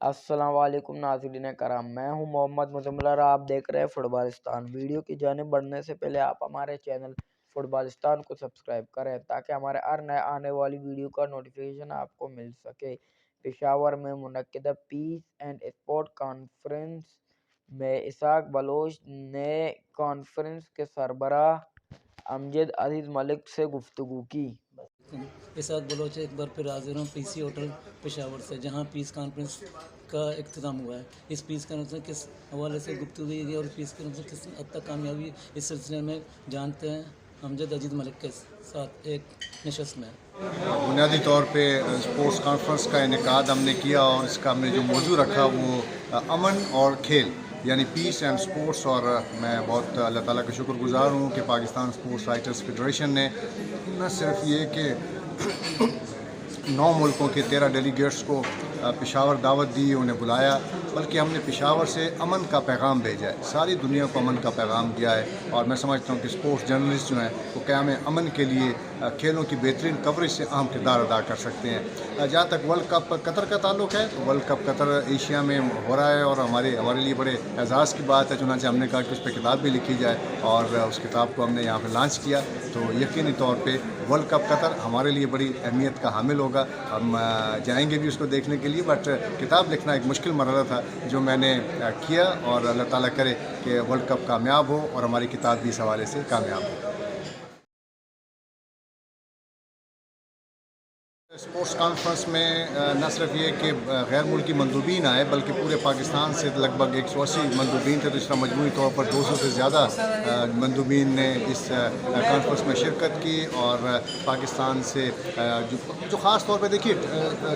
السلام علیکم ناظرین کرام، میں ہوں محمد مزمل، آپ دیکھ رہے ہیں فٹبالستان۔ ویڈیو کی جانب بڑھنے سے پہلے آپ ہمارے چینل فٹبالستان کو سبسکرائب کریں تاکہ ہمارے ہر نئے آنے والی ویڈیو کا نوٹیفیکیشن آپ کو مل سکے۔ پشاور میں منعقدہ پیس اینڈ اسپورٹ کانفرنس میں اسحاق بلوچ نے کانفرنس کے سربراہ امجد عزیز ملک سے گفتگو کی۔ اسحاق بلوچ ایک بار پھر حاضر ہوں پی سی ہوٹل پشاور سے، جہاں پیس کانفرنس کا اختتام ہوا ہے۔ اس پیس کانفرنس کس حوالے سے گفتگو ہوئی اور پیس کانفرنس کس حد تک کامیابی ہوئی، اس سلسلے میں جانتے ہیں امجد عزیز ملک کے ساتھ ایک نشست میں۔ بنیادی طور پہ اسپورٹس کانفرنس کا انعقاد ہم نے کیا اور اس کا ہم نے جو موضوع رکھا وہ امن اور کھیل یعنی پیس اینڈ سپورٹس، اور میں بہت اللہ تعالیٰ کا شکر گزار ہوں کہ پاکستان سپورٹس رائٹرز فیڈریشن نے نہ صرف یہ کہ 9 ملکوں کے 13 ڈیلیگیٹس کو پشاور دعوت دی، انہیں بلایا، بلکہ ہم نے پشاور سے امن کا پیغام بھیجا ہے، ساری دنیا کو امن کا پیغام دیا ہے۔ اور میں سمجھتا ہوں کہ اسپورٹس جرنلسٹ جو ہیں وہ قیام امن کے لیے کھیلوں کی بہترین کوریج سے اہم کردار ادا کر سکتے ہیں۔ جہاں تک ورلڈ کپ قطر کا تعلق ہے تو ورلڈ کپ قطر ایشیا میں ہو رہا ہے اور ہمارے لیے بڑے اعزاز کی بات ہے، چنانچہ ہم نے کہا کہ اس پہ کتاب بھی لکھی جائے اور اس کتاب کو ہم نے یہاں پہ لانچ کیا۔ تو یقینی طور پہ ورلڈ کپ قطر ہمارے لیے بڑی اہمیت کا حامل ہوگا، ہم جائیں گے بھی اس کو دیکھنے کے لیے، بٹ کتاب لکھنا ایک مشکل مرحلہ تھا جو میں نے کیا، اور اللہ تعالیٰ کرے کہ ورلڈ کپ کامیاب ہو اور ہماری کتاب بھی اس حوالے سے کامیاب ہو۔ اسپورٹس کانفرنس میں نہ صرف یہ کہ غیر ملکی مندوبین آئے بلکہ پورے پاکستان سے لگ بھگ 180 مندوبین تھے، تو اس طرح مجموعی طور پر 200 سے زیادہ مندوبین نے اس کانفرنس میں شرکت کی، اور پاکستان سے جو خاص طور پہ دیکھیے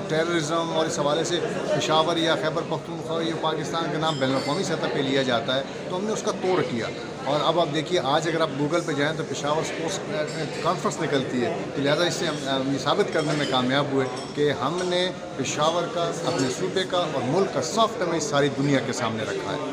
ٹیررزم اور اس حوالے سے پشاور یا خیبر پختونخوا یہ پاکستان کا نام بین الاقوامی سطح پہ لیا جاتا ہے، تو ہم نے اس کا توڑ کیا۔ اور اب آپ دیکھیے آج اگر آپ گوگل پہ جائیں تو پشاور اسپورٹس کانفرنس نکلتی ہے، تو لہٰذا اس سے ہم یہ ثابت کرنے میں کامیاب ہوئے کہ ہم نے پشاور کا، اپنے صوبے کا اور ملک کا سافٹ امیج ساری دنیا کے سامنے رکھا ہے۔